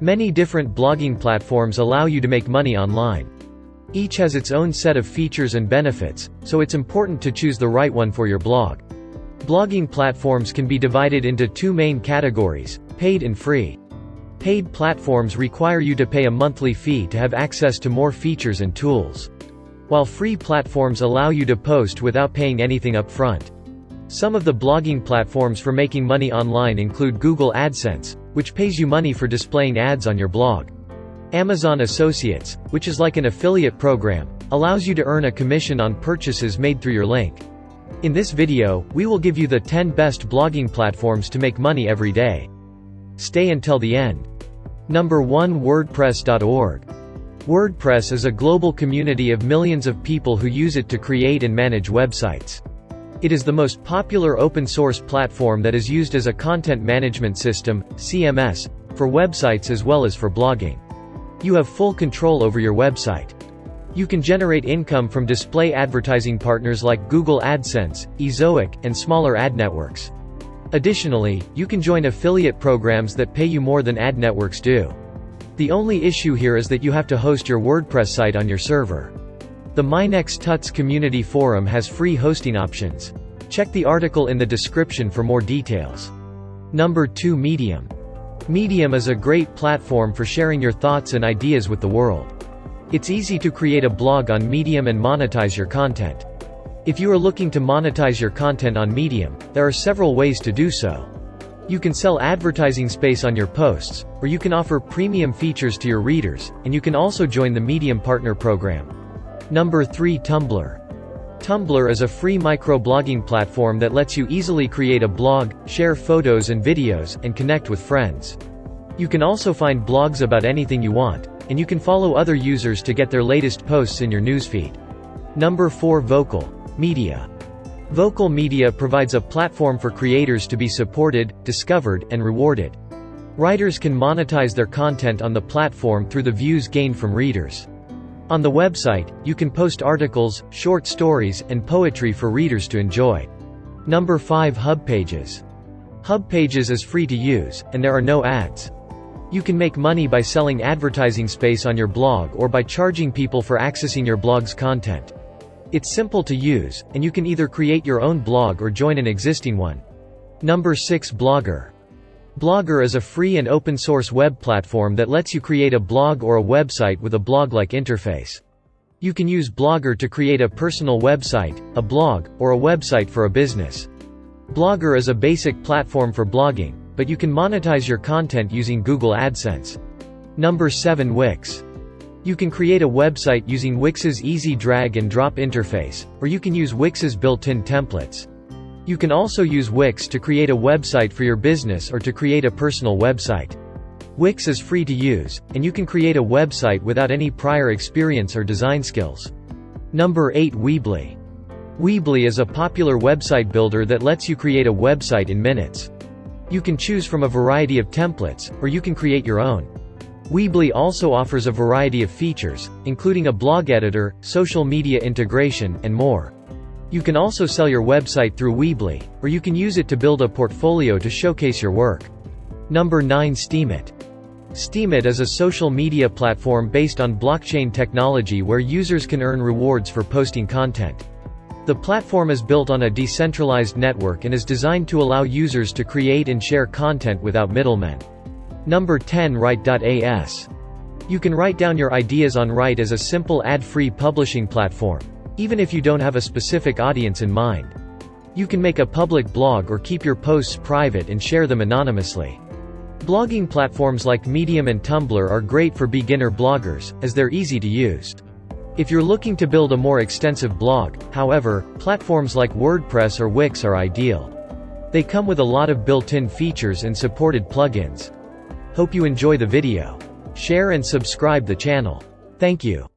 Many different blogging platforms allow you to make money online. Each has its own set of features and benefits, so it's important to choose the right one for your blog. Blogging platforms can be divided into two main categories: paid and free. Paid platforms require you to pay a monthly fee to have access to more features and tools, while free platforms allow you to post without paying anything up front. Some of the blogging platforms for making money online include Google AdSense, which pays you money for displaying ads on your blog. Amazon Associates, which is like an affiliate program, allows you to earn a commission on purchases made through your link. In this video, we will give you the 10 best blogging platforms to make money every day. Stay until the end. Number 1. WordPress.org. WordPress is a global community of millions of people who use it to create and manage websites. It is the most popular open-source platform that is used as a content management system, CMS, for websites as well as for blogging. You have full control over your website. You can generate income from display advertising partners like Google AdSense, Ezoic, and smaller ad networks. Additionally, you can join affiliate programs that pay you more than ad networks do. The only issue here is that you have to host your WordPress site on your server. The MineX Tuts community forum has free hosting options. Check the article in the description for more details. Number 2. Medium. Medium is a great platform for sharing your thoughts and ideas with the world. It's easy to create a blog on Medium and monetize your content. If you are looking to monetize your content on Medium, there are several ways to do so. You can sell advertising space on your posts, or you can offer premium features to your readers, and you can also join the Medium Partner Program. Number 3. Tumblr. Tumblr is a free microblogging platform that lets you easily create a blog, share photos and videos, and connect with friends. You can also find blogs about anything you want, and you can follow other users to get their latest posts in your newsfeed. Number 4. Vocal Media. Vocal Media provides a platform for creators to be supported, discovered, and rewarded. Writers can monetize their content on the platform through the views gained from readers. On the website, you can post articles, short stories, and poetry for readers to enjoy. Number 5. Hub Pages. Hub Pages is free to use, and there are no ads. You can make money by selling advertising space on your blog or by charging people for accessing your blog's content. It's simple to use, and you can either create your own blog or join an existing one. Number 6. Blogger. Blogger is a free and open-source web platform that lets you create a blog or a website with a blog-like interface. You can use Blogger to create a personal website, a blog, or a website for a business. Blogger is a basic platform for blogging, but you can monetize your content using Google AdSense. Number 7. Wix. You can create a website using Wix's easy drag-and-drop interface, or you can use Wix's built-in templates. You can also use Wix to create a website for your business or to create a personal website. Wix is free to use, and you can create a website without any prior experience or design skills. Number 8. Weebly. Weebly is a popular website builder that lets you create a website in minutes. You can choose from a variety of templates, or you can create your own. Weebly also offers a variety of features, including a blog editor, social media integration, and more. You can also sell your website through Weebly, or you can use it to build a portfolio to showcase your work. Number 9. Steemit. Steemit is a social media platform based on blockchain technology where users can earn rewards for posting content. The platform is built on a decentralized network and is designed to allow users to create and share content without middlemen. Number 10. Writeas. You can write down your ideas on Write as a simple ad-free publishing platform, even if you don't have a specific audience in mind. You can make a public blog or keep your posts private and share them anonymously. Blogging platforms like Medium and Tumblr are great for beginner bloggers, as they're easy to use. If you're looking to build a more extensive blog, however, platforms like WordPress or Wix are ideal. They come with a lot of built-in features and supported plugins. Hope you enjoy the video. Share and subscribe the channel. Thank you.